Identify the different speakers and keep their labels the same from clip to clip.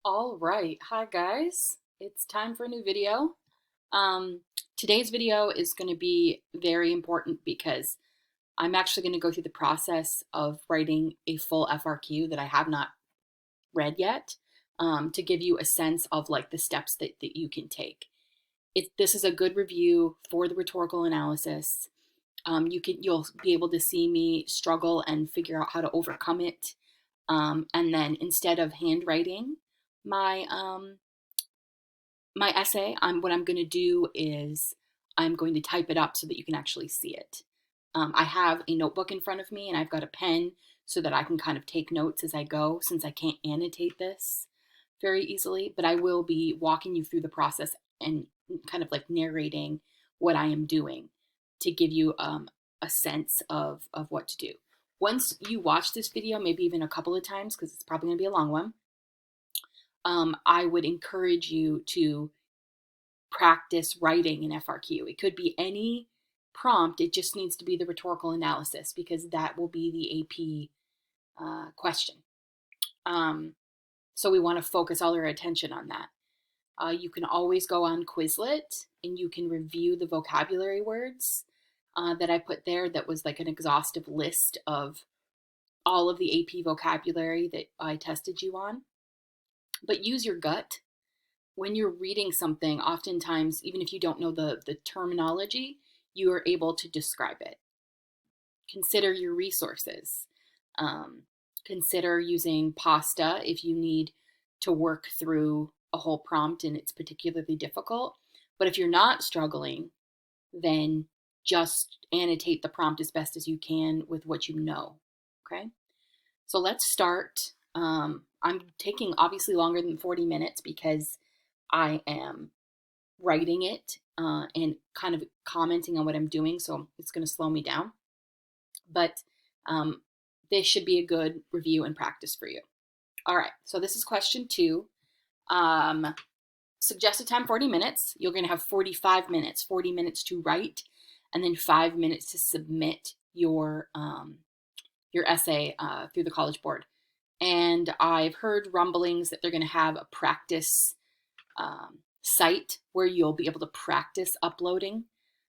Speaker 1: All right, hi guys. It's time for a new video. Um, Today's video is going to be very important because I'm actually going to go through the process of writing a full FRQ that I have not read yet, to give you a sense of like the steps that you can take. This is a good review for the rhetorical analysis. You'll be able to see me struggle and figure out how to overcome it. And then instead of handwriting my my essay, what I'm going to do is I'm going to type it up so that you can actually see it. I have a notebook in front of me and I've got a pen so that I can kind of take notes as I go, since I can't annotate this very easily, but I will be walking you through the process and kind of like narrating what I am doing to give you a sense of what to do. Once you watch this video, maybe even a couple of times, because it's probably going to be a long one, I would encourage you to practice writing an FRQ. It could be any prompt, it just needs to be the rhetorical analysis because that will be the AP question. So we want to focus all our attention on that. You can always go on Quizlet and you can review the vocabulary words that I put there. That was like an exhaustive list of all of the AP vocabulary that I tested you on. But use your gut. When you're reading something, oftentimes, even if you don't know the terminology, you are able to describe it. Consider your resources. Consider using pasta if you need to work through a whole prompt and it's particularly difficult. But if you're not struggling, then just annotate the prompt as best as you can with what you know. Okay, so let's start. I'm taking obviously longer than 40 minutes because I am writing it and kind of commenting on what I'm doing, so it's going to slow me down. But this should be a good review and practice for you. All right, so this is question 2. Suggested time 40 minutes. You're going to have 45 minutes, 40 minutes to write, and then 5 minutes to submit your essay through the College Board. And I've heard rumblings that they're going to have a practice site where you'll be able to practice uploading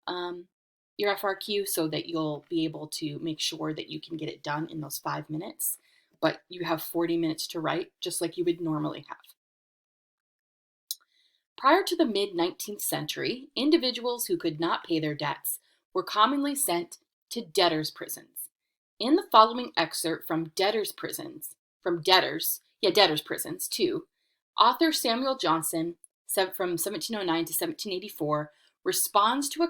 Speaker 1: your FRQ so that you'll be able to make sure that you can get it done in those 5 minutes. But you have 40 minutes to write, just like you would normally have. Prior to the mid-19th century, individuals who could not pay their debts were commonly sent to debtors' prisons. In the following excerpt from debtors' prisons too, author Samuel Johnson, from 1709 to 1784, responds to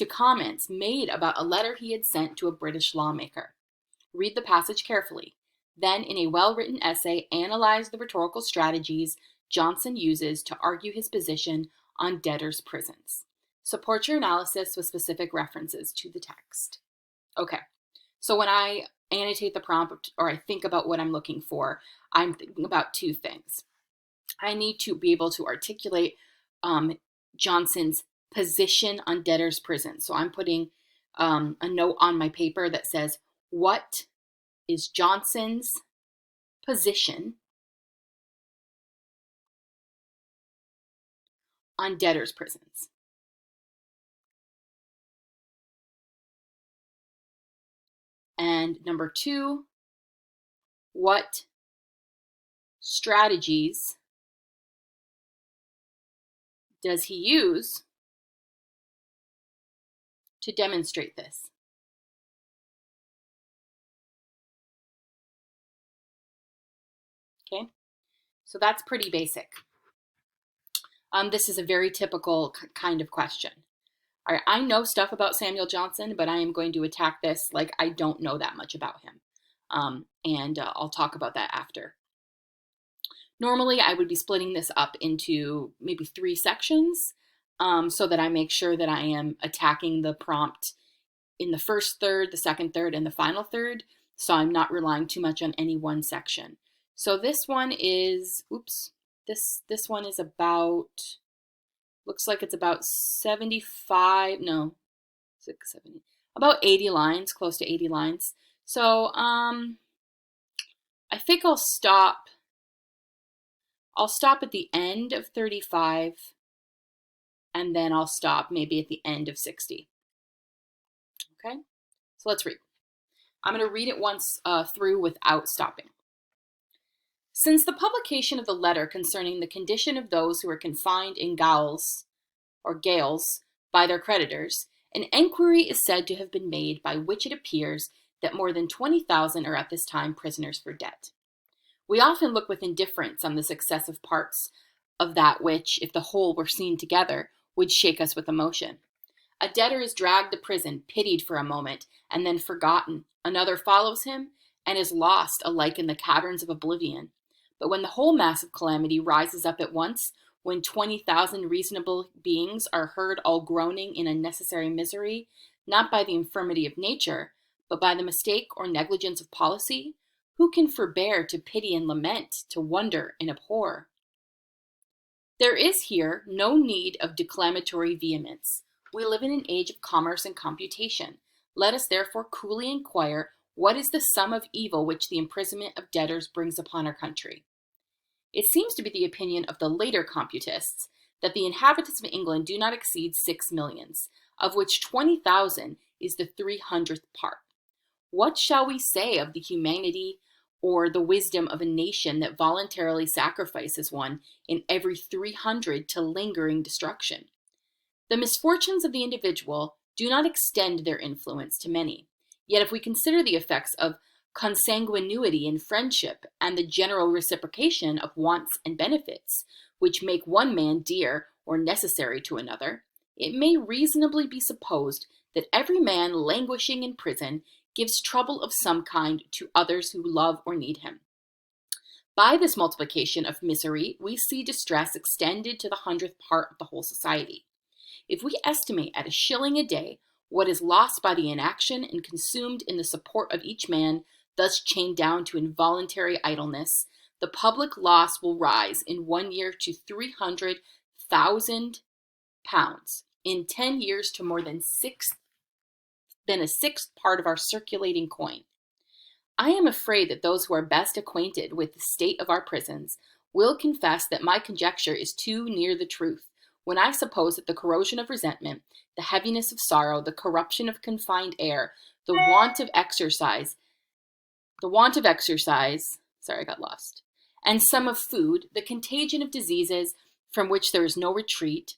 Speaker 1: comments made about a letter he had sent to a British lawmaker. Read the passage carefully. Then, in a well-written essay, analyze the rhetorical strategies Johnson uses to argue his position on debtors' prisons. Support your analysis with specific references to the text. Okay, so when I annotate the prompt or I think about what I'm looking for, I'm thinking about two things. I need to be able to articulate Johnson's position on debtors' prisons. So I'm putting a note on my paper that says, what is Johnson's position on debtors' prisons? And number 2, what strategies does he use to demonstrate this? Okay, so that's pretty basic. This is a very typical kind of question. All right, I know stuff about Samuel Johnson, but I am going to attack this like I don't know that much about him. And I'll talk about that after. Normally, I would be splitting this up into maybe 3 sections so that I make sure that I am attacking the prompt in the first third, the second third, and the final third, so I'm not relying too much on any one section. So this one is, this one is about, looks like it's about 75, no, 670, about 80 lines, close to 80 lines. So I think I'll stop I'll stop at the end of 35, and then I'll stop maybe at the end of 60. Okay, so let's read. I'm going to read it once through without stopping. Since the publication of the letter concerning the condition of those who are confined in gaols or gaols by their creditors, an enquiry is said to have been made by which it appears that more than 20,000 are at this time prisoners for debt. We often look with indifference on the successive parts of that which, if the whole were seen together, would shake us with emotion. A debtor is dragged to prison, pitied for a moment, and then forgotten. Another follows him, and is lost alike in the caverns of oblivion. But when the whole mass of calamity rises up at once, when 20,000 reasonable beings are heard all groaning in unnecessary misery, not by the infirmity of nature, but by the mistake or negligence of policy, who can forbear to pity and lament, to wonder and abhor? There is here no need of declamatory vehemence. We live in an age of commerce and computation. Let us therefore coolly inquire what is the sum of evil which the imprisonment of debtors brings upon our country. It seems to be the opinion of the later computists that the inhabitants of England do not exceed 6 millions, of which 20,000 is the 300th part. What shall we say of the humanity or the wisdom of a nation that voluntarily sacrifices one in every 300 to lingering destruction? The misfortunes of the individual do not extend their influence to many. Yet if we consider the effects of consanguinity in friendship and the general reciprocation of wants and benefits, which make one man dear or necessary to another, it may reasonably be supposed that every man languishing in prison gives trouble of some kind to others who love or need him. By this multiplication of misery, we see distress extended to the 100th part of the whole society. If we estimate at $1 a day what is lost by the inaction and consumed in the support of each man, thus chained down to involuntary idleness, the public loss will rise in 1 year to £300,000, in 10 years to more than a sixth part of our circulating coin. I am afraid that those who are best acquainted with the state of our prisons will confess that my conjecture is too near the truth when I suppose that the corrosion of resentment, the heaviness of sorrow, the corruption of confined air, the want of exercise, and some of food, the contagion of diseases from which there is no retreat,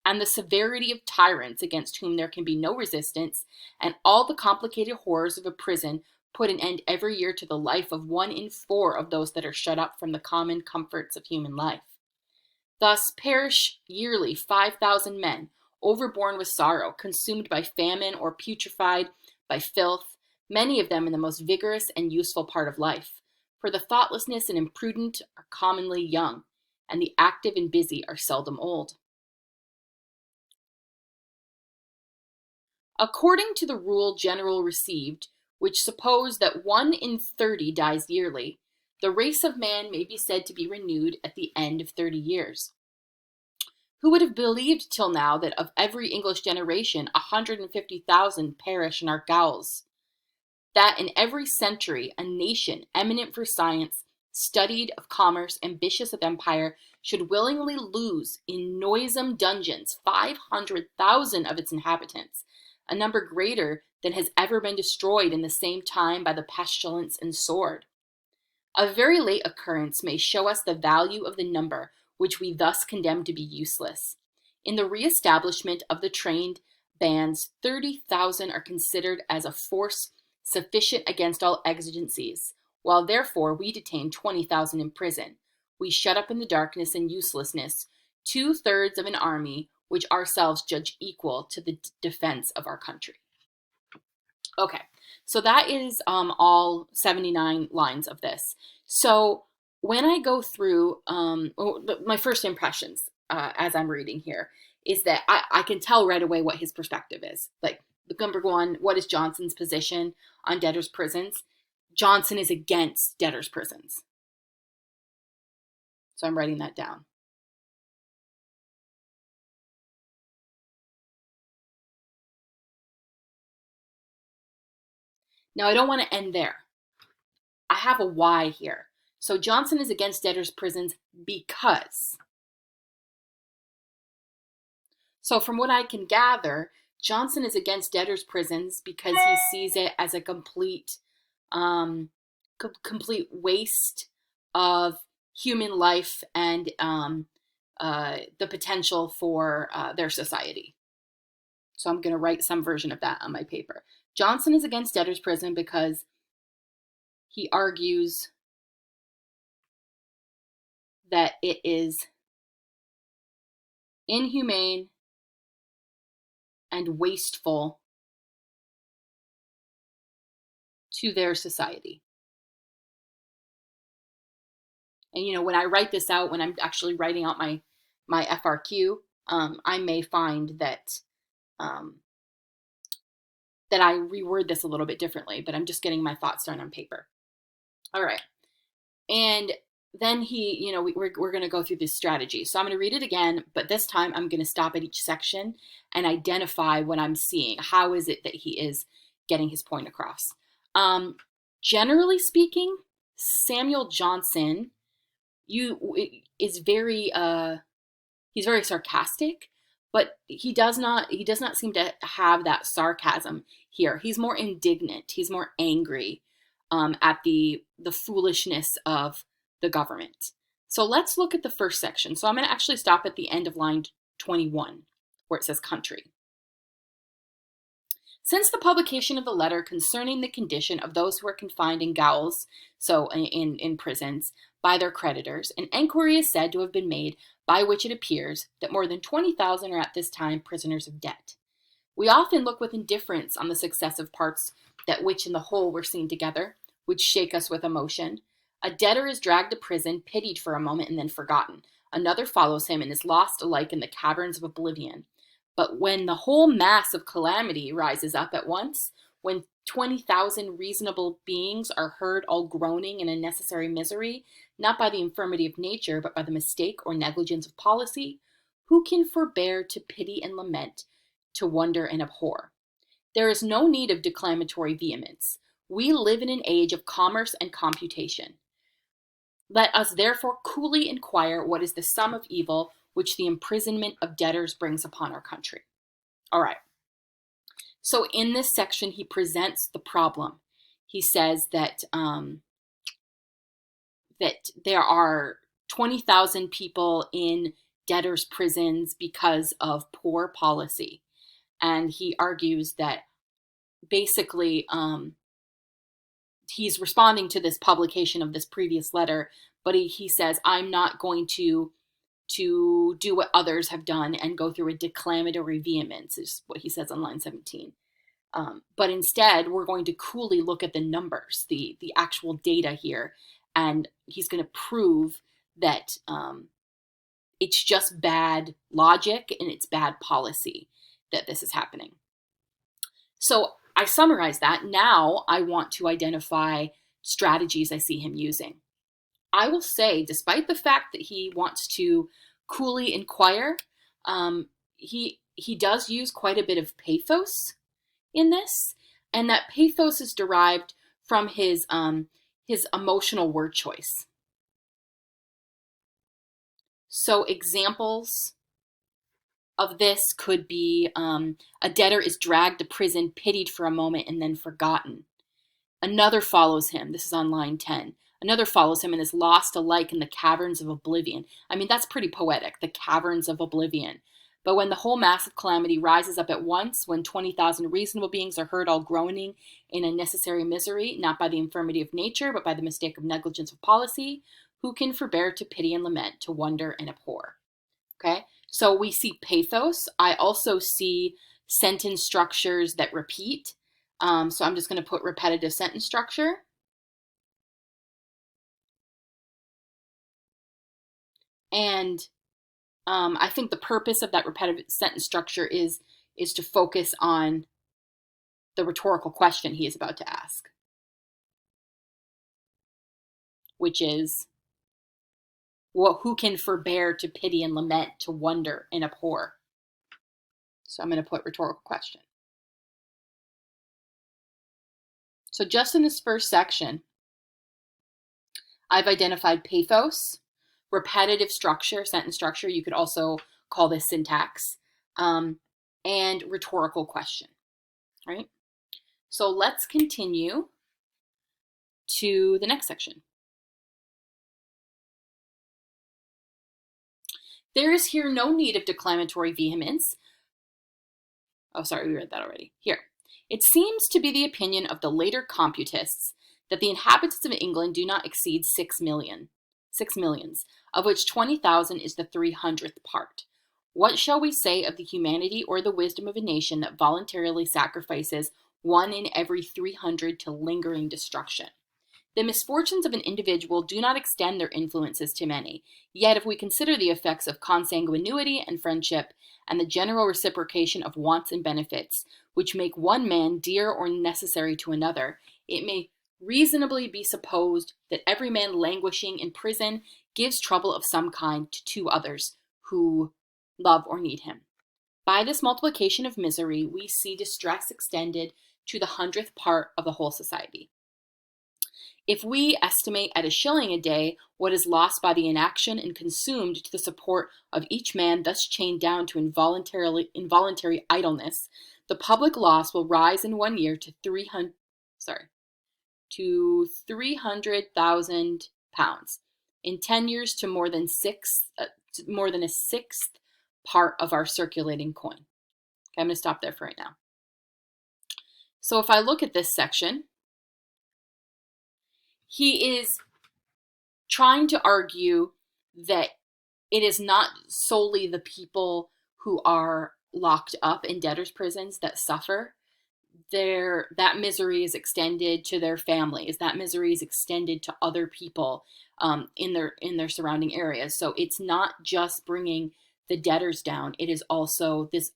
Speaker 1: and the severity of tyrants against whom there can be no resistance, and all the complicated horrors of a prison put an end every year to the life of 1 in 4 of those that are shut up from the common comforts of human life. Thus perish yearly 5,000 men, overborne with sorrow, consumed by famine or putrefied by filth, many of them in the most vigorous and useful part of life. For the thoughtlessness and imprudent are commonly young, and the active and busy are seldom old. According to the rule general received, which suppose that 1 in 30 dies yearly, the race of man may be said to be renewed at the end of 30 years. Who would have believed till now that of every English generation 150,000 perish in our gaols? That in every century a nation eminent for science, studied of commerce, ambitious of empire, should willingly lose in noisome dungeons 500,000 of its inhabitants, a number greater than has ever been destroyed in the same time by the pestilence and sword. A very late occurrence may show us the value of the number which we thus condemn to be useless. In the re-establishment of the trained bands, 30,000 are considered as a force sufficient against all exigencies, while therefore we detain 20,000 in prison. We shut up in the darkness and uselessness 2/3 of an army which ourselves judge equal to the defense of our country. Okay, so that is all 79 lines of this. So when I go through, my first impressions as I'm reading here is that I can tell right away what his perspective is. Like, number one, what is Johnson's position on debtors' prisons? Johnson is against debtors' prisons. So I'm writing that down. Now, I don't want to end there. I have a why here. So Johnson is against debtors' prisons because. So from what I can gather, Johnson is against debtors' prisons because he sees it as a um, complete waste of human life and the potential for their society. So I'm going to write some version of that on my paper. Johnson is against debtor's prison because he argues that it is inhumane and wasteful to their society. And when I write this out, when I'm actually writing out my FRQ, I may find that that I reword this a little bit differently, but I'm just getting my thoughts down on paper. All right. And then we're going to go through this strategy. So I'm going to read it again, but this time I'm going to stop at each section and identify what I'm seeing. How is it that he is getting his point across? Generally speaking, Samuel Johnson is very he's very sarcastic, but he does not seem to have that sarcasm here. He's more indignant. He's more angry at the foolishness of the government. So let's look at the first section. So I'm going to actually stop at the end of line 21, where it says country. Since the publication of the letter concerning the condition of those who are confined in gaols, so in prisons, by their creditors, an enquiry is said to have been made by which it appears that more than 20,000 are at this time prisoners of debt. We often look with indifference on the successive parts that which in the whole were seen together, which shake us with emotion. A debtor is dragged to prison, pitied for a moment, and then forgotten. Another follows him and is lost alike in the caverns of oblivion. But when the whole mass of calamity rises up at once, when 20,000 reasonable beings are heard all groaning in unnecessary misery, not by the infirmity of nature, but by the mistake or negligence of policy, who can forbear to pity and lament, to wonder and abhor? There is no need of declamatory vehemence. We live in an age of commerce and computation. Let us therefore coolly inquire what is the sum of evil which the imprisonment of debtors brings upon our country. All right. So in this section, he presents the problem. He says that that there are 20,000 people in debtors' prisons because of poor policy. And he argues that basically he's responding to this publication of this previous letter, but he says, I'm not going to do what others have done and go through a declamatory vehemence, is what he says on line 17. But instead, we're going to coolly look at the numbers, the actual data here, and he's going to prove that it's just bad logic and it's bad policy that this is happening. So I summarize that. Now I want to identify strategies I see him using. I will say, despite the fact that he wants to coolly inquire, he does use quite a bit of pathos in this, and that pathos is derived from his emotional word choice. So examples of this could be a debtor is dragged to prison, pitied for a moment, and then forgotten. Another follows him. This is on line 10. Another follows him and is lost alike in the caverns of oblivion. I mean, that's pretty poetic, the caverns of oblivion. But when the whole mass of calamity rises up at once, when 20,000 reasonable beings are heard all groaning in unnecessary misery, not by the infirmity of nature, but by the mistake of negligence of policy, who can forbear to pity and lament, to wonder and abhor? Okay, so we see pathos. I also see sentence structures that repeat. So I'm just going to put repetitive sentence structure. And I think the purpose of that repetitive sentence structure is to focus on the rhetorical question he is about to ask, which is, well, who can forbear to pity and lament, to wonder and abhor? So I'm going to put rhetorical question. So just in this first section, I've identified pathos, repetitive structure, sentence structure. You could also call this syntax, and rhetorical question, right? So let's continue to the next section. There is here no need of declamatory vehemence. Oh, sorry, we read that already. Here. It seems to be the opinion of the later computists that the inhabitants of England do not exceed 6 millions, of which 20,000 is the 300th part. What shall we say of the humanity or the wisdom of a nation that voluntarily sacrifices 1 in every 300 to lingering destruction? The misfortunes of an individual do not extend their influences to many. Yet if we consider the effects of consanguinity and friendship, and the general reciprocation of wants and benefits, which make one man dear or necessary to another, it may reasonably be supposed that every man languishing in prison gives trouble of some kind to 2 others who love or need him. By this multiplication of misery, we see distress extended to the 100th part of the whole society. If we estimate at 1 shilling a day what is lost by the inaction and consumed to the support of each man thus chained down to involuntary idleness, the public loss will rise in 1 year to 300,000 pounds. In 10 years to more than a sixth part of our circulating coin. Okay, I'm going to stop there for right now. So if I look at this section, he is trying to argue that it is not solely the people who are locked up in debtors' prisons that suffer. That misery is extended to their families. That misery is extended to other people in their surrounding areas. So it's not just bringing the debtors down. It is also this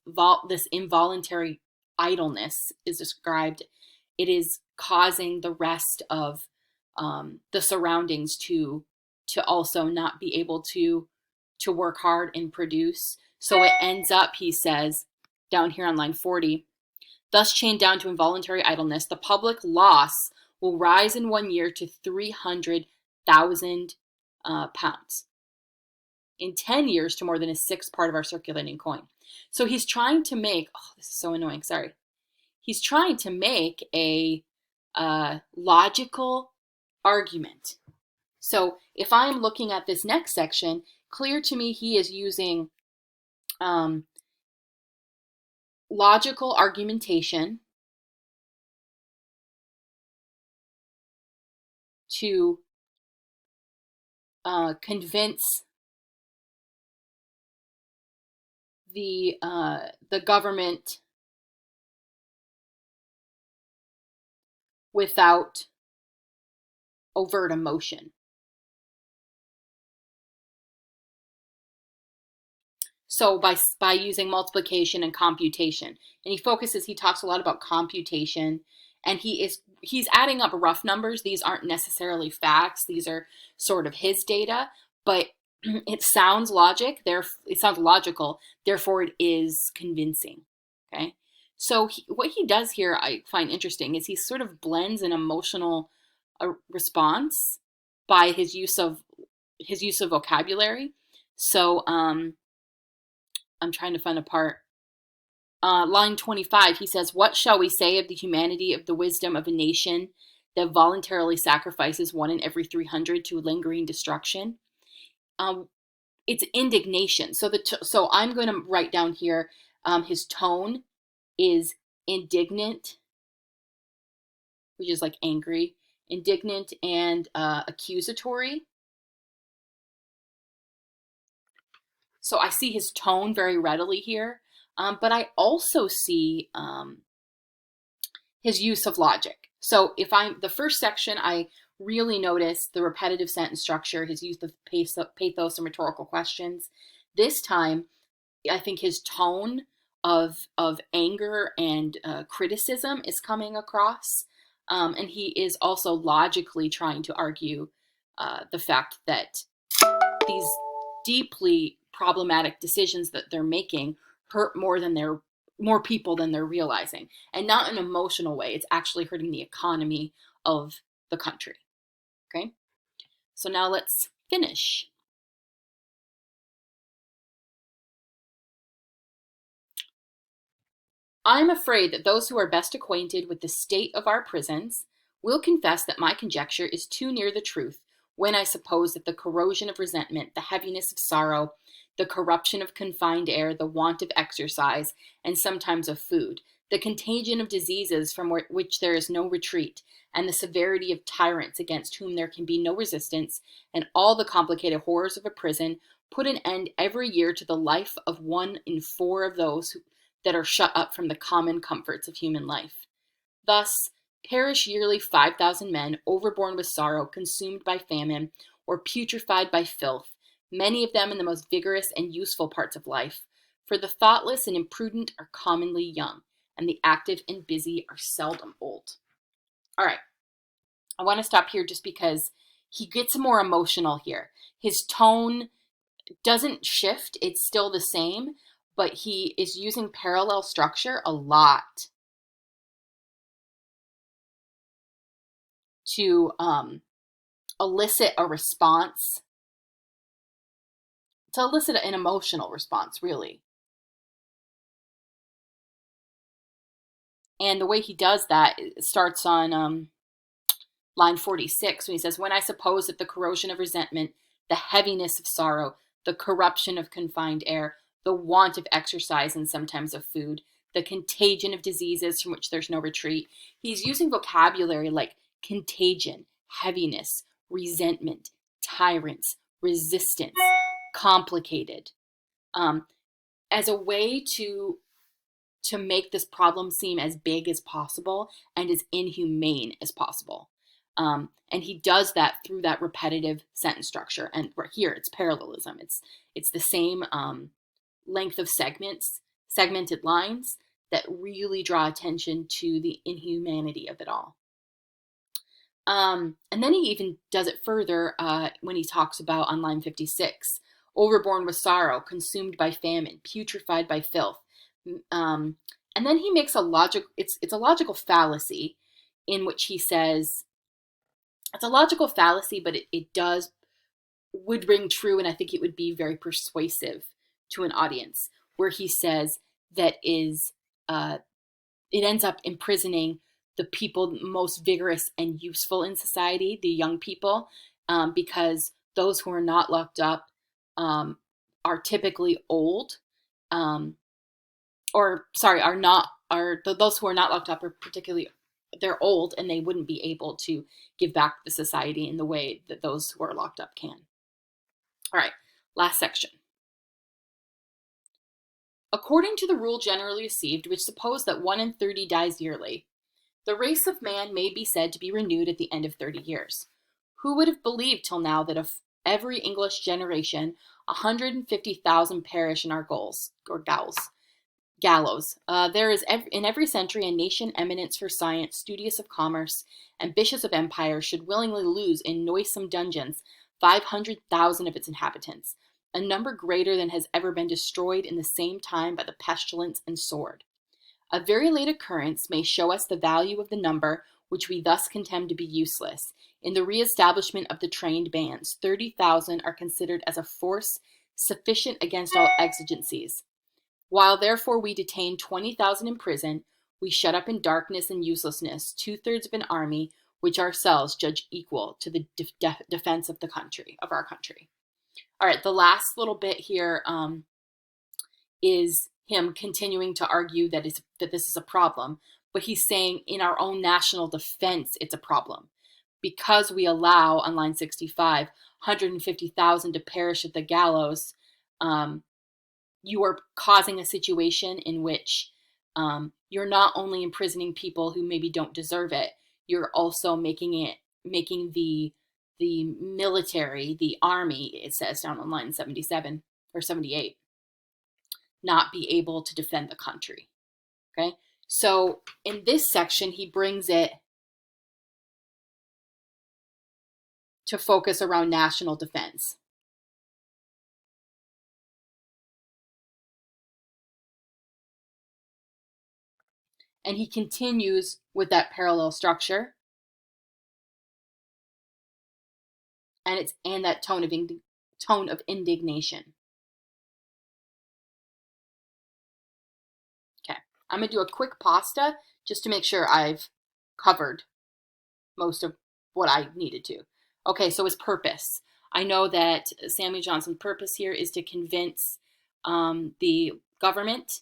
Speaker 1: involuntary idleness is described. It is causing the rest of the surroundings to also not be able to work hard and produce. So it ends up, he says, down here on line 40, thus chained down to involuntary idleness, the public loss will rise in 1 year to 300,000 pounds. In 10 years to more than a sixth part of our circulating coin. So he's trying to make, oh, this is so annoying, sorry. He's trying to make a logical argument. So if I'm looking at this next section, clear to me he is using logical argumentation to convince the government without overt emotion. So by using multiplication and computation, and he talks a lot about computation, and he's adding up rough numbers. These aren't necessarily facts. These are sort of his data, but it sounds logical. Therefore, it is convincing. Okay. So what he does here, I find interesting, is he sort of blends an emotional response by his use of vocabulary. So I'm trying to find a part. Line 25, he says, what shall we say of the humanity of the wisdom of a nation that voluntarily sacrifices 1 in every 300 to lingering destruction? It's indignation. So I'm going to write down here, his tone is indignant, which is like angry, indignant and accusatory. So I see his tone very readily here, but I also see his use of logic. So the first section, I really notice the repetitive sentence structure, his use of pathos and rhetorical questions. This time, I think his tone of anger and criticism is coming across, and he is also logically trying to argue the fact that these deeply problematic decisions that they're making hurt more people than they're realizing, and not in an emotional way. It's actually hurting the economy of the country. Okay, So now let's finish. I'm afraid that those who are best acquainted with the state of our prisons will confess that my conjecture is too near the truth when I suppose that the corrosion of resentment, the heaviness of sorrow, the corruption of confined air, the want of exercise, and sometimes of food, the contagion of diseases from which there is no retreat, and the severity of tyrants against whom there can be no resistance, and all the complicated horrors of a prison, put an end every year to the life of 1 in 4 of those that are shut up from the common comforts of human life. Thus, perish yearly 5,000 men, overborne with sorrow, consumed by famine, or putrefied by filth, many of them in the most vigorous and useful parts of life. For the thoughtless and imprudent are commonly young, and the active and busy are seldom old. All right, I want to stop here just because he gets more emotional here. His tone doesn't shift, it's still the same, but he is using parallel structure a lot to elicit a response, to elicit an emotional response, really. And the way he does that starts on line 46 when he says, when I suppose that the corrosion of resentment, the heaviness of sorrow, the corruption of confined air, the want of exercise and sometimes of food, the contagion of diseases from which there's no retreat. He's using vocabulary like contagion, heaviness, resentment, tyrants, resistance, complicated, as a way to make this problem seem as big as possible and as inhumane as possible. And he does that through that repetitive sentence structure. And right here, it's parallelism. It's the same length of segmented lines that really draw attention to the inhumanity of it all. And then he even does it further when he talks about on line 56, overborne with sorrow, consumed by famine, putrefied by filth. And then he makes it's a logical fallacy in which he says, it's a logical fallacy, but it would ring true, and I think it would be very persuasive to an audience, where he says that it ends up imprisoning the people most vigorous and useful in society, the young people, because those who are not locked up are typically old, or sorry, those who are not locked up are particularly, they're old, and they wouldn't be able to give back to the society in the way that those who are locked up can. All right, last section. According to the rule generally received, which supposed that 1 in 30 dies yearly, the race of man may be said to be renewed at the end of 30 years. Who would have believed till now that of every English generation, 150,000 perish in our gallows? There is in every century a nation eminent for science, studious of commerce, ambitious of empire, should willingly lose in noisome dungeons 500,000 of its inhabitants, a number greater than has ever been destroyed in the same time by the pestilence and sword. A very late occurrence may show us the value of the number which we thus contemn to be useless. In the re-establishment of the trained bands, 30,000 are considered as a force sufficient against all exigencies. While therefore we detain 20,000 in prison, we shut up in darkness and uselessness 2/3 of an army which ourselves judge equal to the defense of our country. All right, the last little bit here is him continuing to argue that this is a problem, but he's saying in our own national defense it's a problem. Because we allow, on line 65, 150,000 to perish at the gallows, you are causing a situation in which you're not only imprisoning people who maybe don't deserve it, you're also making the military, the army, it says down on line 77 or 78, not be able to defend the country. Okay, so in this section, he brings it to focus around national defense. And he continues with that parallel structure. and that tone of indignation. Okay, I'm gonna do a quick pasta just to make sure I've covered most of what I needed to. Okay, so his purpose. I know that Samuel Johnson's purpose here is to convince the government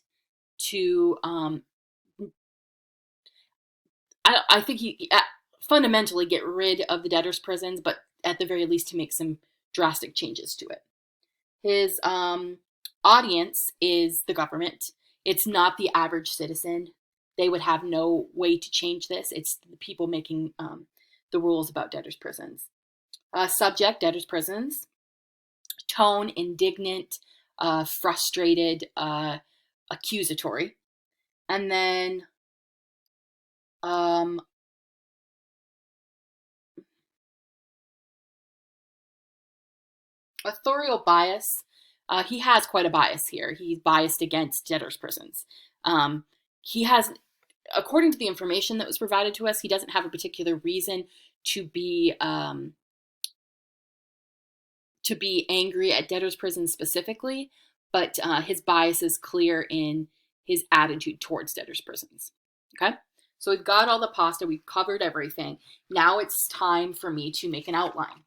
Speaker 1: to, I think he fundamentally get rid of the debtors' prisons, but at the very least to make some drastic changes to it. His audience is the government. It's not the average citizen. They would have no way to change this. It's the people making the rules about debtors' prisons. Subject, debtors' prisons. Tone, indignant, frustrated, accusatory. And then authorial bias. He has quite a bias here. He's biased against debtors' prisons. He has, according to the information that was provided to us, he doesn't have a particular reason to be angry at debtors' prisons specifically, but his bias is clear in his attitude towards debtors' prisons. Okay, so we've got all the pasta. We've covered everything. Now it's time for me to make an outline.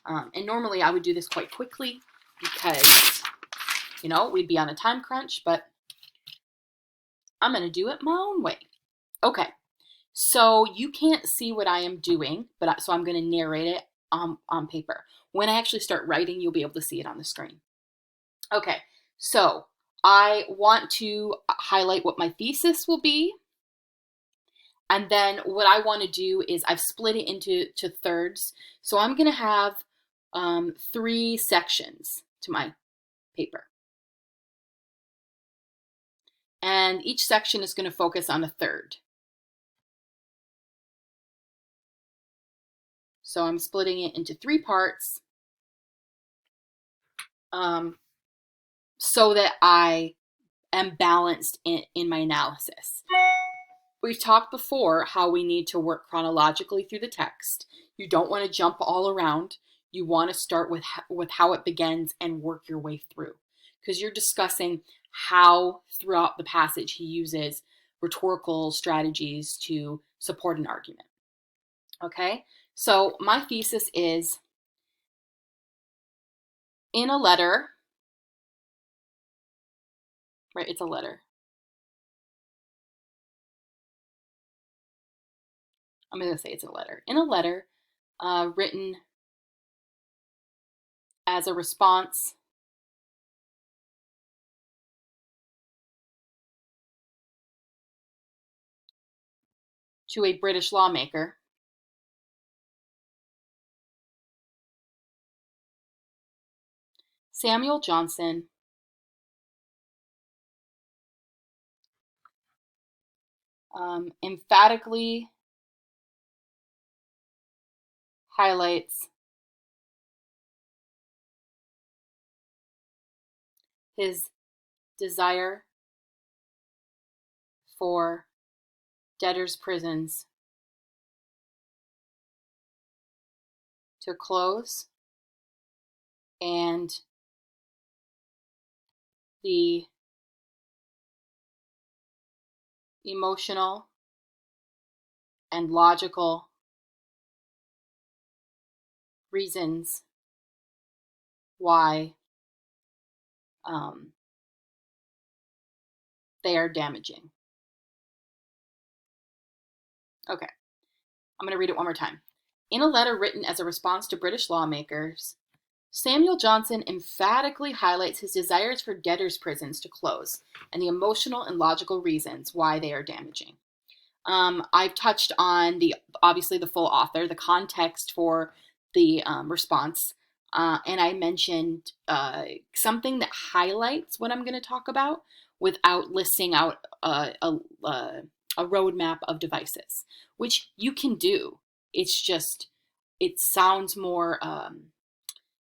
Speaker 1: And normally I would do this quite quickly because, we'd be on a time crunch, but I'm going to do it my own way. Okay, so you can't see what I am doing, so I'm going to narrate it on paper. When I actually start writing, you'll be able to see it on the screen. Okay, so I want to highlight what my thesis will be. And then what I want to do is I've split it into thirds. So I'm going to have 3 sections to my paper. And each section is going to focus on a third. So I'm splitting it into 3 parts so that I am balanced in my analysis. We've talked before how we need to work chronologically through the text. You don't want to jump all around. You want to start with how it begins and work your way through, because you're discussing how throughout the passage he uses rhetorical strategies to support an argument. Okay, so my thesis is, in a letter, right, it's a letter. I'm going to say it's a letter. In a letter written as a response to a British lawmaker, Samuel Johnson emphatically highlights his desire for debtors' prisons to close and the emotional and logical reasons why they are damaging. Okay, I'm going to read it one more time. In a letter written as a response to British lawmakers, Samuel Johnson emphatically highlights his desires for debtors' prisons to close and the emotional and logical reasons why they are damaging. I've touched on obviously the full author, the context for the response, and I mentioned something that highlights what I'm going to talk about without listing out a roadmap of devices, which you can do. It's just, it sounds more,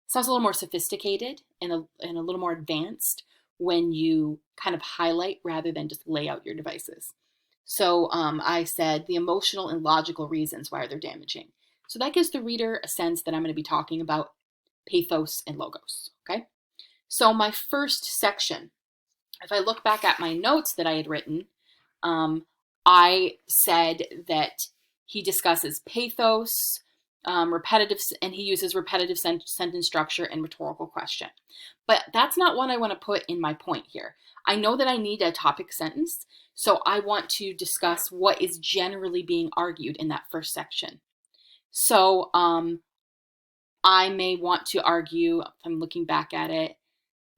Speaker 1: sounds a little more sophisticated and a little more advanced when you kind of highlight rather than just lay out your devices. So I said the emotional and logical reasons why they're damaging. So that gives the reader a sense that I'm going to be talking about pathos and logos. Okay, so my first section, if I look back at my notes that I had written, I said that he discusses pathos, repetitive, and he uses repetitive sentence structure and rhetorical question. But that's not what I want to put in my point here. I know that I need a topic sentence, so I want to discuss what is generally being argued in that first section. So I may want to argue, if I'm looking back at it,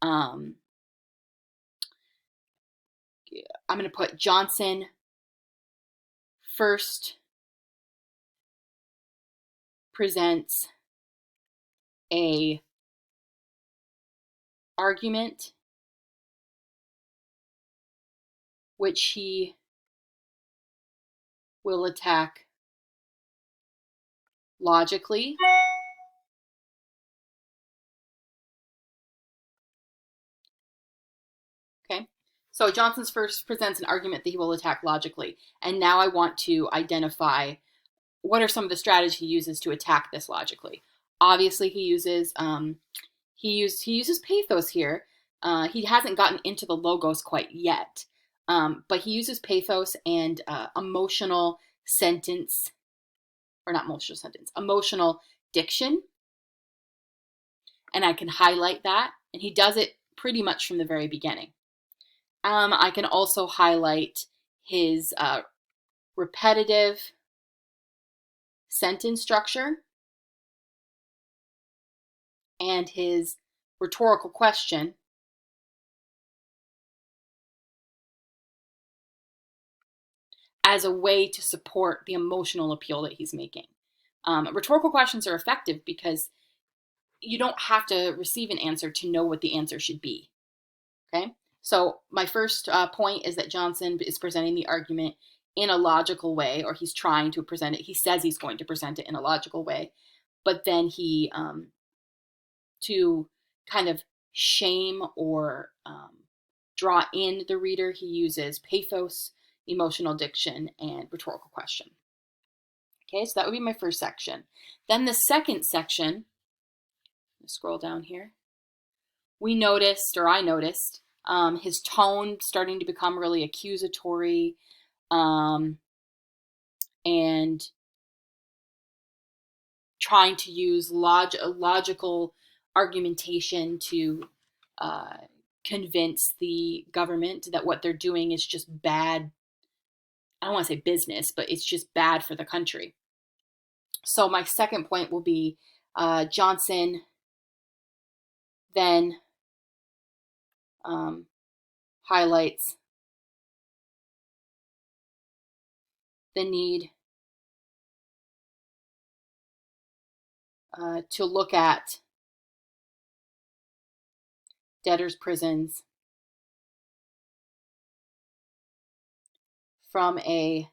Speaker 1: I'm going to put Johnson first presents a argument which he will attack logically. Okay, so Johnson's first presents an argument that he will attack logically, and now I want to identify what are some of the strategies he uses to attack this logically. Obviously, he uses pathos here. He hasn't gotten into the logos quite yet, but he uses pathos and emotional sentence, or not emotional sentence, emotional diction, and I can highlight that, and he does it pretty much from the very beginning. I can also highlight his repetitive sentence structure and his rhetorical question as a way to support the emotional appeal that he's making. Rhetorical questions are effective because you don't have to receive an answer to know what the answer should be. Okay, so my first point is that Johnson is presenting the argument in a logical way, or he's trying to present it. He says he's going to present it in a logical way, but then he, to kind of shame or draw in the reader, he uses pathos, emotional diction, and rhetorical question. Okay, so that would be my first section. Then the second section, scroll down here, I noticed, his tone starting to become really accusatory, and trying to use logical argumentation to convince the government that what they're doing is just bad. I don't want to say business, but it's just bad for the country. So my second point will be Johnson then highlights the need to look at debtors' prisons from a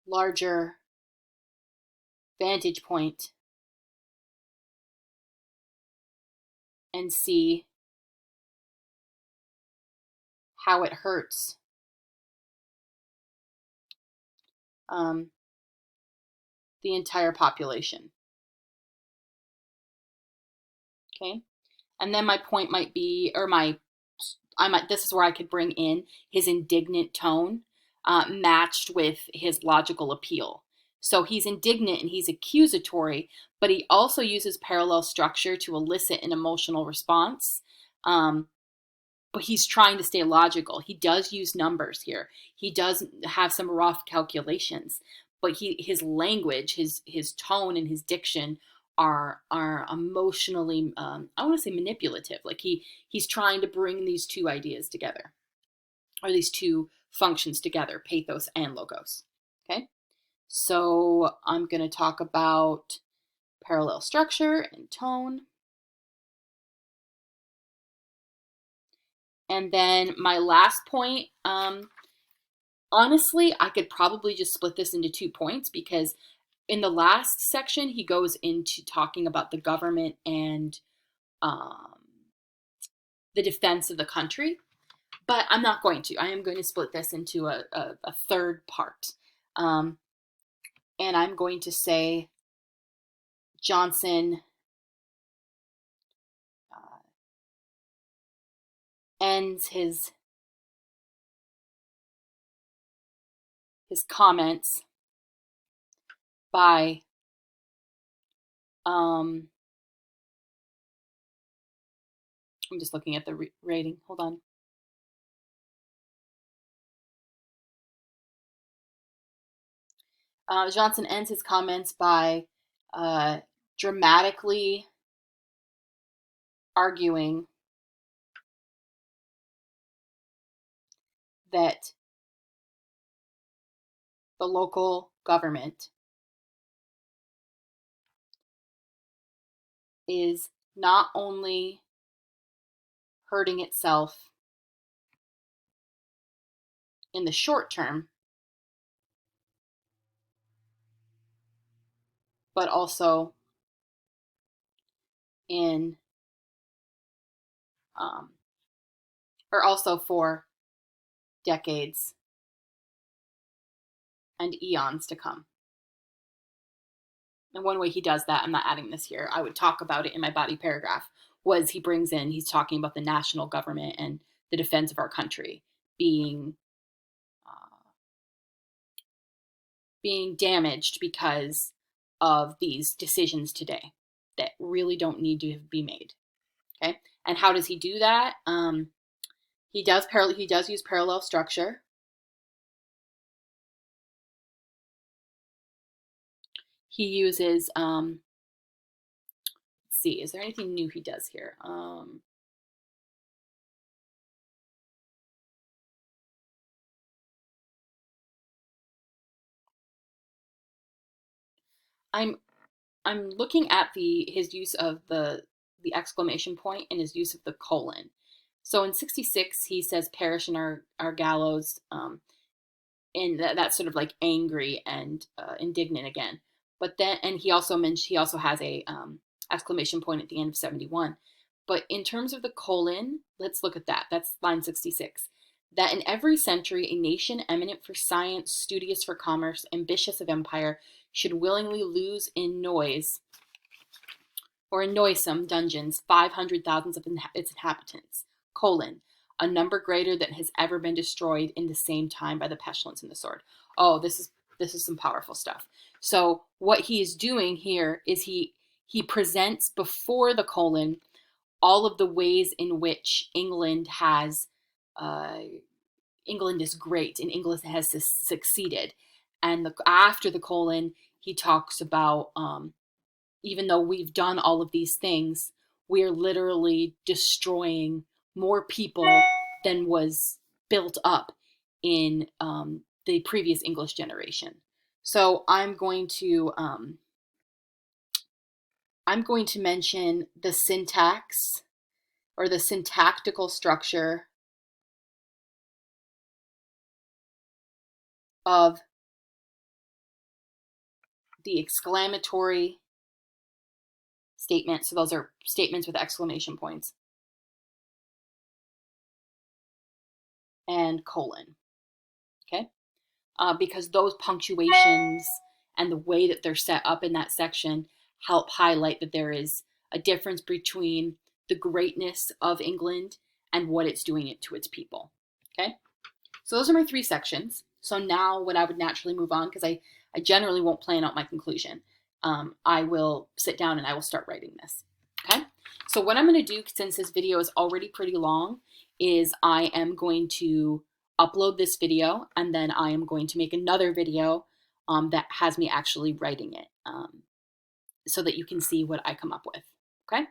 Speaker 1: larger vantage point and see how it hurts the entire population. Okay, and then my point might be, or this is where I could bring in his indignant tone matched with his logical appeal. So he's indignant and he's accusatory, but he also uses parallel structure to elicit an emotional response. But he's trying to stay logical. He does use numbers here. He does have some rough calculations, but his language, his tone, and his diction are emotionally, I want to say manipulative. Like he's trying to bring these two ideas together, or these two functions together, pathos and logos. Okay, so I'm going to talk about parallel structure and tone. And then my last point, honestly, I could probably just split this into 2 points, because in the last section, he goes into talking about the government and the defense of the country. But I'm not going to. I am going to split this into a third part. And I'm going to say Johnson ends his comments by I'm just looking at the rating. Hold on. Johnson ends his comments by dramatically arguing that the local government is not only hurting itself in the short term, but also in um, or also for decades and eons to come. And one way he does that, I'm not adding this here, I would talk about it in my body paragraph, was he's talking about the national government and the defense of our country being being damaged because of these decisions today that really don't need to be made. Okay, and how does he do that? He does use parallel structure. He uses let's see, is there anything new he does here? I'm looking at his use of the exclamation point and his use of the colon. So in 66, he says, "Perish in our gallows," and that's sort of like angry and indignant again. But then, and he also has a exclamation point at the end of 71. But in terms of the colon, let's look at that. That's line 66. That in every century, a nation eminent for science, studious for commerce, ambitious of empire, should willingly lose in noise or in noisome dungeons 500,000 of its inhabitants, colon, a number greater than has ever been destroyed in the same time by the pestilence and the sword. Oh, this is some powerful stuff. So what he is doing here is he presents before the colon all of the ways in which England is great and England has succeeded. And after the colon, he talks about even though we've done all of these things, we're literally destroying more people than was built up in the previous English generation. So I'm going to mention the syntax or the syntactical structure of the exclamatory statement. So those are statements with exclamation points and colon. Okay. Because those punctuations and the way that they're set up in that section help highlight that there is a difference between the greatness of England and what it's doing to its people. Okay, so those are my 3 sections. So now what I would naturally move on, because I generally won't plan out my conclusion, I will sit down and I will start writing this. Okay, so what I'm going to do, since this video is already pretty long, is I am going to upload this video and then I am going to make another video that has me actually writing it so that you can see what I come up with. Okay.